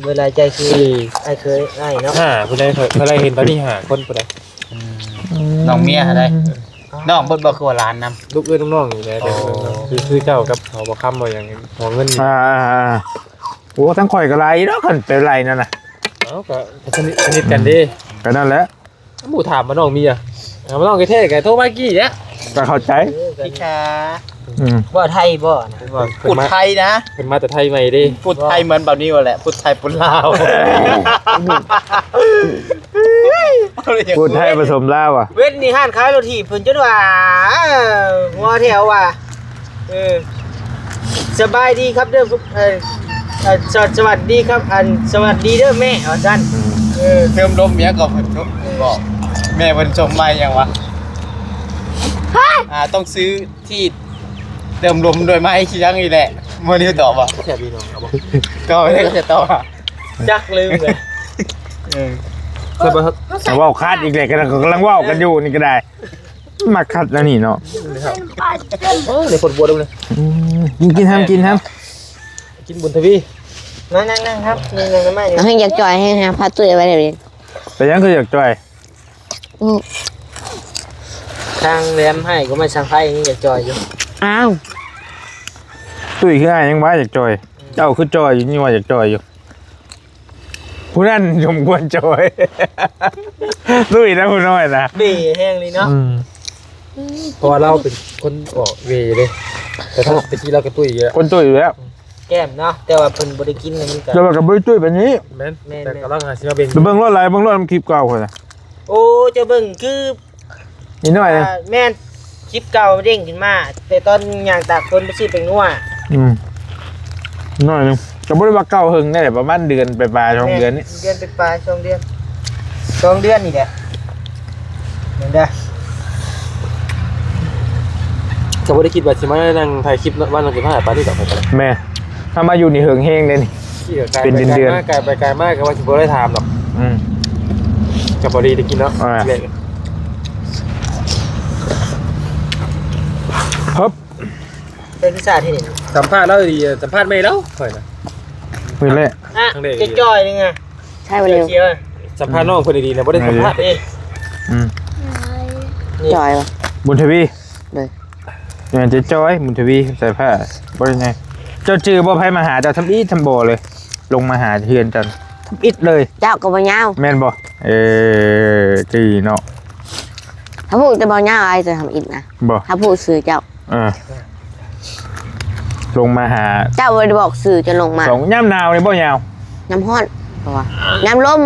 เวลาใจคือไอ้เคยไอ้เนาะ ผู้ใดเคยเห็นตอนนี้5คนผู้ใด น้องเมียอะไรน้องเบิดบ่คือว่าหลานนำ ลูกเอ้ยน้องๆนี่แหละคือเจ้ากับเขาบ่ค้ำบ่อย่างหัวเงิน โอ้ทั้งข่อยก็ไรเนาะคันเป็นไรนั่นน่ะ เอ้าก็สนิทกันดิ ก็นั่นแหละ หมู่ถามมาน้องมีอ่ะมาน้องแท้ๆแกโทรมากี่เนี่ย ก็เข้าใจ พี่ชา ว่าไทยบ่นะ พูดไทยนะ เป็นมาแต่ไทยใหม่ดิ พูดไทยเหมือนแบบนี้แหละพูดไทยปนลาว พูดไทยผสมลาวอ่ะ เว้นนี่ห้านขายโรตีเพิ่นจนว่าหัวแถวว่าสบายดีครับเด้อสวัสดีครับสวัสดีเด้อแม่อาจารย์ เติมลมเมียก่อนเพิ่นบอกแม่เพิ่นชมมาอย่างวะต้องซื้อที่เติมลมโดยไม้ขี้ยังนี่แหละมื้อนี้ตอบว่า แค่พี่น้องเอาบ่ ก็ไม่ได้จะตอบ จักลืมเลย ใช่ป่ะครับ แต่ว่าคาดอีกเลยกำลังว่ากันอยู่นี่ก็ได้ มาคัดแล้วนี่เนาะ ในคนบัวดเลย กินทำ กินบุญทวี นั่งครับนั่งกันไหม เอาให้อยากจอยให้ฮะพาตุ้ยไว้เดี๋ยวนี้ แต่ยังคืออยากจ่อย ทางแรมให้ก็ไม่สั่งไพ่นี่อยากจอยอยู่ อ้าว ตุ้ยคืออ้ายยังว่าอยากจ่อย เจ้าคือจ่อยอยู่นี่ว่าอยากจ่อยอยู่ผู้นั้นสมควรจ่อย ตุ้ยนะผู้น้อยนะ บีแห้งเลยเนาะ เพราะว่าเราเป็นคนออกเวเลยแต่ถ้าตะกี้เรากระตุ้ยเยอะ คนตุ้ยอยู่แล้ว แก้มเนาะแต่ว่าเพิ่นบ่ได้กินมันก็ แล้วกับตุ้ยแบบนี้ แม่นแต่กำลังหาซื้อเป็น เบิ่งรถอะไรเบิ่งรถมันคลิปเก่าคนน่ะ โอ้จะเบิ่งคือ นี่น้อยนะ แม่นคลิปเก่าเด้งขึ้นมาแต่ตอนย่างตากคนไปซื้อเป็นนัว น้อยนึงจะบ่ได้ว่าเก่าหึงได้ประมาณเดือนไปปลาย2เดือนนี่ เดือนเป็นปลาย2เดือน2เดือนนี่แหละเหมือนเด้อ จะไม่ได้คิดว่าจะมานั่งถ่ายคลิปวันเราจะมาหาปาร์ตี้ต่อไปกัน แม่ถ้ามาอยู่นี่หึงเฮงเลยนี่ เป็นเดือน ไกลไปไกลมากก็ว่าจะไม่ได้ถามหรอกกับบอดี้ได้กินเนาะ ครับ เป็นพิซซ่าที่นี่ สัมภาษณ์แล้วดีสัมภาษณ์ไม่แล้วค่อยนะ เพิ่นแหละ อ่ะจะจอยนึงอ่ะ ใช่วันเร็ว เขียว สัมภาษณ์น้องคนดีๆนะไม่ได้สัมภาษณ์ นี่ จอยวะ บุญทวี เลย เนี่ยจะจ้อยบุญทวีใส่ผ้าบ่ได้ไงเจ้าจื้อบ่ไผมาหาเจ้าทำอีทำบ่เลย ลงมาหาเฮือนจันทำอิดเลย เจ้าก็บ่ยาว แม่นบ่จีเนาะ ถ้าพูดจะบ่ยาวอะไรจะทำอิดนะ บ่ ถ้าพูดสื่อเจ้า ลงมาหา เจ้าบ่ได้บอกสื่อจะลงมา สองย่ำหนาวนี่บ่ยาว น้ำฮ้อนเพราะว่าน้ำลม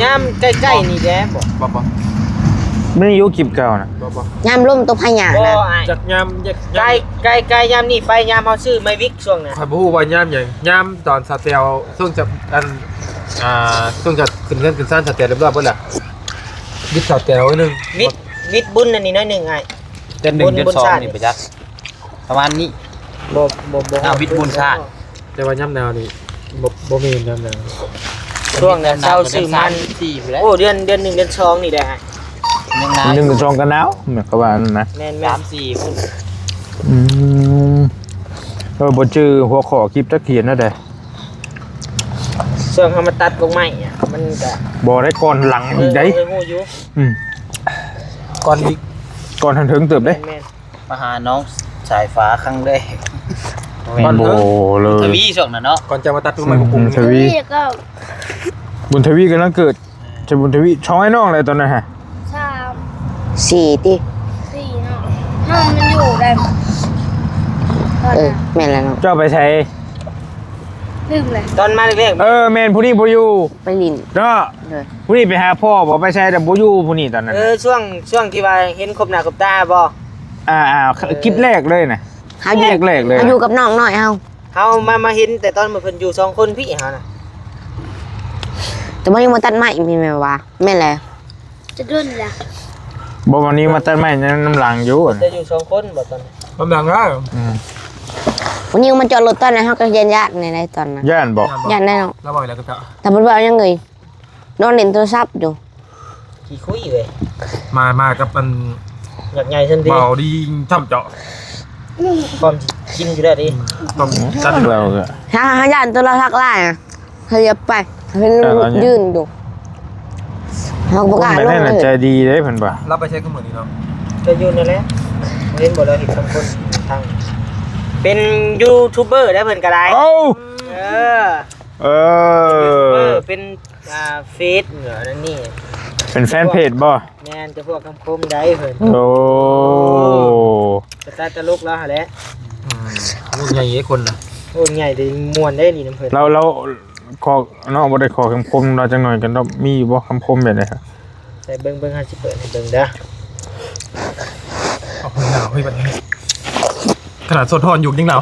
ย่ำใกล้ๆนี่แหละบ่ บ่ ไม่ได้อยู่คลิปเก่านะ น้ำลมตัวพญา บ่ นะ อ้าย จากยาม ใกล้ย่ำนี่ไปย่ำเฮาซื้อไม้วิกช่วงน่ะ คอยพูดว่ายามอย่างยามตอนสเตลช่วงจะช่วงจะขึ้นเงินขึ้นซ่านสเตลเรียบร้อยเพิ่นล่ะยึดสเตลไว้นึง วิทย์บุญอันนี้น้อยหนึงอ้าย เดือน1เดือน2นี่ไปจักประมาณนี้ บ่ วิทย์บุญชาติ แต่ว่ายามแนวนี่บ่มียามแนว ช่วงนั้นเช้าซื้อมัน 4ไปแล้ว โอ้เดือน1เดือน2นี่ได้อ้าย ยังนา หนึ่งกับสองกันหนาวเหมือนกับว่านั่นนะ แม่น 3-4พุ่น บ่จื้อหัวข้อคลิปตะเขียนนั่นแหละ ๆช่วงเฮามาตัดกงไม้อ่ะมันก็ บ่ได้ก่อนหลังอีกได้ ฮู้อยู่ ก่อนอีก ก่อนทันถึงเติบได้ แม่น มาหาน้องสายฟ้าครั้งแรก โบเลย ทวีช่วงนั้นเนาะ ก่อนจะมาตัดต้นไม้กับปุ่ม ทวี นี่ก็ บุญทวีกำลังเกิดจะบุญทวีช้อยน้องอะไรตอนนั้นฮะ 3 4ติ 4เนาะน้องมันอยู่ได้ตอน เออ น่ะ แม่นแล้วเนาะ เจ้าไปใช้ ลืมเลย ตอนมาแรก แมนผู้นี้บ่อยู่ ไปลิน เนาะ เลย ผู้นี้ไปหาพ่อบอกไปใช้แต่บ่อยู่ผู้นี้ตอนนั้น ช่วงที่ว่าเห็นครบหน้าครบตาบ่ คลิปแรกเลยนะ เฮาอยู่ แรกเลย เฮาอยู่กับน้องน้อยเฮา เฮามาเห็นแต่ตอนมันเพิ่นอยู่2คนพี่เฮาน่ะ แต่ว่ายังมาตัดไม้มีแม่ว่าแม่นแหละ จะดุนล่ะ บ่วันนี้มาตัดไม้น้ำหลังอยู่ จะอยู่2คนบ่ตอนนั้น กำลังอ่ะ วันนี้มันจอดรถตอนนั้นเฮาก็เย็นยากในตอนนั้น ย่านบอก ยากแน่เนาะ แล้วบ่อยแล้วก็จะ แต่บ่ว่ายังไงนอนเล่นโทรศัพท์อยู่ ขี้คุยเว้ย มากับมัน อยากใหญ่ทันที เบาดีช่ำเจาะ พร้อมสิกินอยู่แล้วดิ ต้องจัด เราก็ ถ้าย่านโทรศัพท์หลายอะ เฮียไปเพิ่นยืนอยู่เฮาบ่กล้า ไป ลง นั่น เล น่ะ ย ใจดีเด้เพิ่นบ่ เราไปใช้กับมือนี่เนาะจะอยู่นั่นแหละเห็นบ่แล้วเห็นคนทางเป็นยูทูบเบอร์ได้เพิ่นก็ได้ เอ้า เออ เอ เป็นเฟซเหนือนั่นนี่ เป็นแฟนเพจบ่ แม่นจะพวกคำคมได้เพิ่น โอ้ จะตลกแล้วหั่นแหละ ลูกใหญ่เยอะคนน่ะ โอ้ใหญ่ได้ม่วนได้นี่น้ำเพิ่น เราขอเนาะบ่ได้ขอคำคมเราจังหน่อยกันเนาะมีบ่คำคมแบบไหนครับ ใส่เบิ่งหาสิเปิดให้เบิ่งเด้อ เอาหนาวให้บัดนี้ขนาดสดทอนอยู่ยังหนาว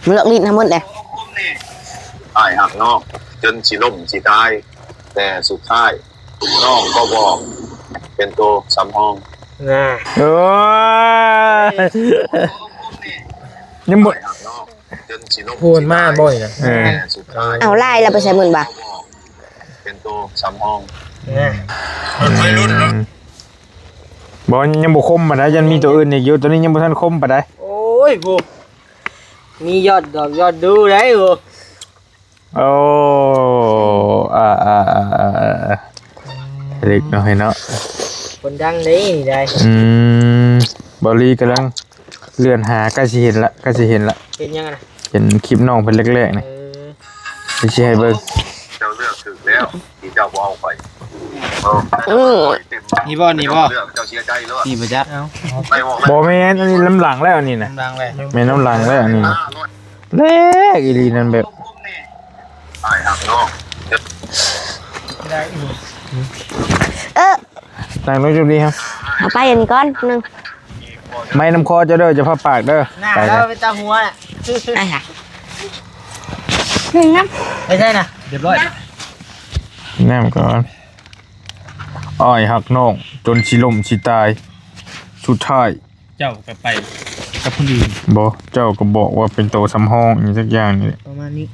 มันเลิกลิ้นทั้งหมดเลย ตายหักนอกจนสิล่มสิตาย แต่สุดท้ายน้องก็บอก เป็นตัวสำห้อง น่ะ โอ้ยยังบ่ ตายหักนอกจนสิล่ม พูดมากบ่อยนะ เออ แต่สุดท้าย เอาไล่เราไปใช้หมื่นบาท เป็นตัวสำห้อง น่ะ บ่ยังบ่คมปานใดยังมีตัวอื่นอีกอยู่ตัวนี้ยังบ่ทันคมปานใด โอ้ยโหมียอดดอกยอดดูได้โห โอ้เล็กน้อยเนาะ คนดังได้นี่ได้ บอลลี่กำลังเลื่อนหาก็สิเห็นละเป็นยังไงนะ เห็นคลิปน้องเพิ่นแรกๆนี่สิให้เบิ่ง เจ้าเลือกถึงแล้วที่เจ้าบ่เอาไปนี่บ่ เลือกเจ้าเสียใจแล้ว นี่บ่จัก ไม่บอก บ่แม่นอันนี้น้ำหลังแล้วอันนี้น่ะ ดังเลย แม่นน้ำหลังแล้วอันนี้แรกอีหลีนั่นแบบ ตายหักนอก นั่งลงจุดนี้ครับ เอาไปอันนี้ก่อนนึง ไม่น้ำคอเจ้าเด้อจะพาปากเด้อ หน้า ไป เรา นะ เป็นตาหัวน่ะ ไอ้ค่ะ หนึ่งน้ ไม่ใช่น่ะ เรียบร้อย แนมก่อนอ้อยหักน้องจนสิล่มสิตายสุดท้าย เจ้าไปกับคนอื่น บ่เจ้าก็บอกว่าเป็นโตสำห้องอีกสักอย่างนี่ ประมาณนี้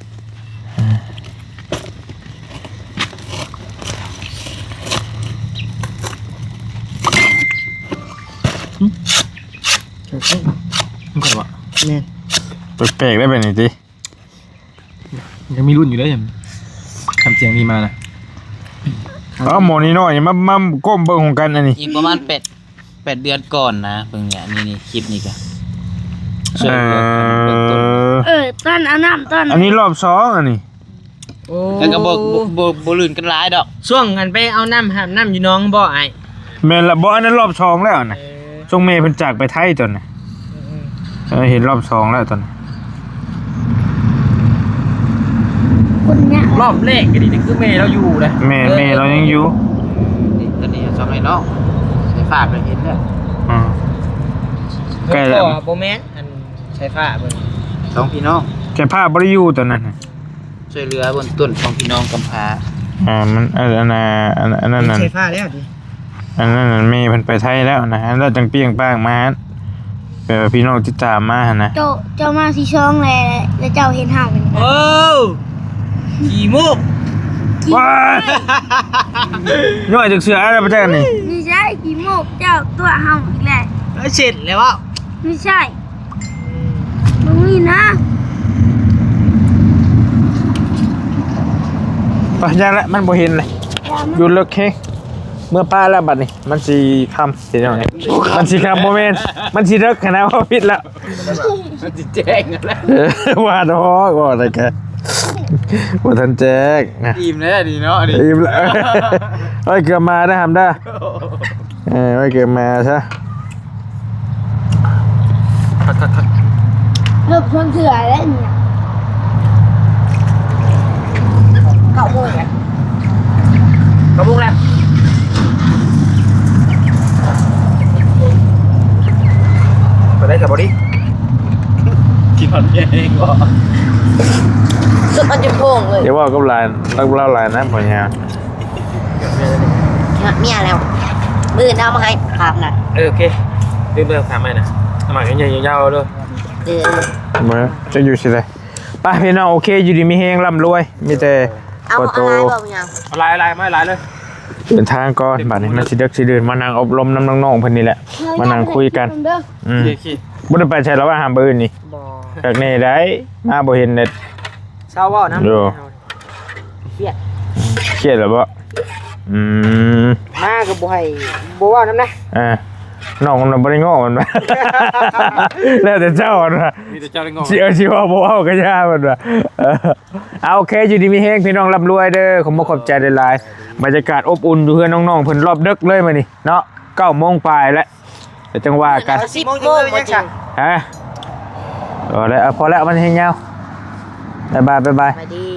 มันก็ว่า แม่น แปลกๆได้แบบนี้ติ ยังมีรุ่นอยู่เลยยังทำเสียงนี้มานะ อ๋อหมอนี่น้อยมาก้มเบิ่งของกันอันนี้ อีกประมาณ8เดือนก่อนนะเพิ่งเนี่ยนี่คลิปนี้ก็ เออ ต้นเอาน้ำต้น อันนี้รอบสองอันนี้ โอ้ แล้วก็บ่ลื่นกันหลายดอก ช่วงกันไปเอาน้ำหามน้ำอยู่น้องบ่ไอ้ แม่นละบ่อันนั้นรอบสองแล้วนะช่วงเมย์เพิ่นจากไปไทยตอนน่ะเห็นรอบสองแล้วตอนน่ะ คนเนี้ย รอบแรกก็ดีนี่คือเมย์เราอยู่เลย แม่เรายังอยู่ นี่ตอนนี้สองไอ้น้องใส่ฝากเลยเห็นแล้ว อืม ใกล้ แล้ แล้ว วโบแมนอันใช้ฟ้าเบิ่ง สองพี่น้อง แค่ภาพบ่ได้อยู่ตอนนั้นน่ะ ช่วยเหลือบนต้นของพี่น้องกำพร้า มันอันนั้นน่ะ ใช้ฟ้าแล้วดิ อันนั้นน่ะเมย์เพิ่นไปไทยแล้วนะอันนั้นจังเปี้ยงป้างมาแบบว่าพี่น้องติดตามมาหั่นนะ เจ้ามาที่ช่องแล้วเจ้าเห็นห่างเป็น โอ้ขี่มุก ว้ายย่อยจักเสืออะไรประเทศนี่ ไม่ใช่กี่โมกเจ้าตัวเห่าอีกแหละ แล้วเสร็จแล้วว่า ไม่ใช่มึงนี่นะ ปะยาละมันบ่เห็นเลยหยุดเลิกเค้กเมื่อป้าแล้วบัดนี้มันสิค่ำสิเนาะมันสิค่ำบ่แม่นมันสิเลิกขนาดว่าผิดแล้ว มันสิแจ้งกันแล้ว ว่าดอกว่าอะไรกันว่าทันแจ๊กนะ อิ่มแล้วดีเนาะดิ อิ่มแล้วไว้เกือบมาได้ทำได้ไว้เกือบมาใช่ เลิกชนเถื่อแล้วเนี่ย กระมุกแล้ว ไปได้กับบอดี้กินผัดแยงก็ สุดมันจะโป่งเลย เดี๋ยวว่ากับลายรักเล่าลายนะปัญญา เมียแล้วมือเอามาให้ภาพน่ะ โอเคดื่มเรื่องถามไหมนะทำไมยังยาวเลย เมื่อจะอยู่สิเลยป้าพี่น้องโอเคอยู่ดีมีเฮงร่ำรวยมีแต่ เอา ป อะ ระตู ไรบอกยัง อะไรไม่หลายเลย เดินทางก่อนบัดนี้มันสิเด็กสิเดินมานั่งอบรมน้ำน้องๆเพิ่นนี่แหละมานั่งคุยกันบ่ได้ไปใช้แล้วว่าหามเบิ่นนี่ บ่ จากนี้ได้มาบ่เห็นเน็ต เช้าว่าน้ำ อยู่ เครียดเหรอบ่อืม มาก็บ่ให้บ่เว้านำนะ น้องมันบ่ได้ง้อมัน แล้วแต่เจ้ามันว่า มีแต่เจ้าได้งอก สิว่าบ่เอาก็ย่ามันว่าเอาโอเคอยู่ดีมีแฮงพี่น้องร่ำรวยเด้อขอบใจหลายๆบรรยากาศอบอุ่นอยู่เพื่อนน้องๆเพิ่นรอบดึกเลยมื้อนี้เนาะ 9:00 นปลายแล้วแต่จังว่ากัน 10 โมงบ่จริง ฮะพอแล้วมันให้ยาวบ๊ายบาย มาดี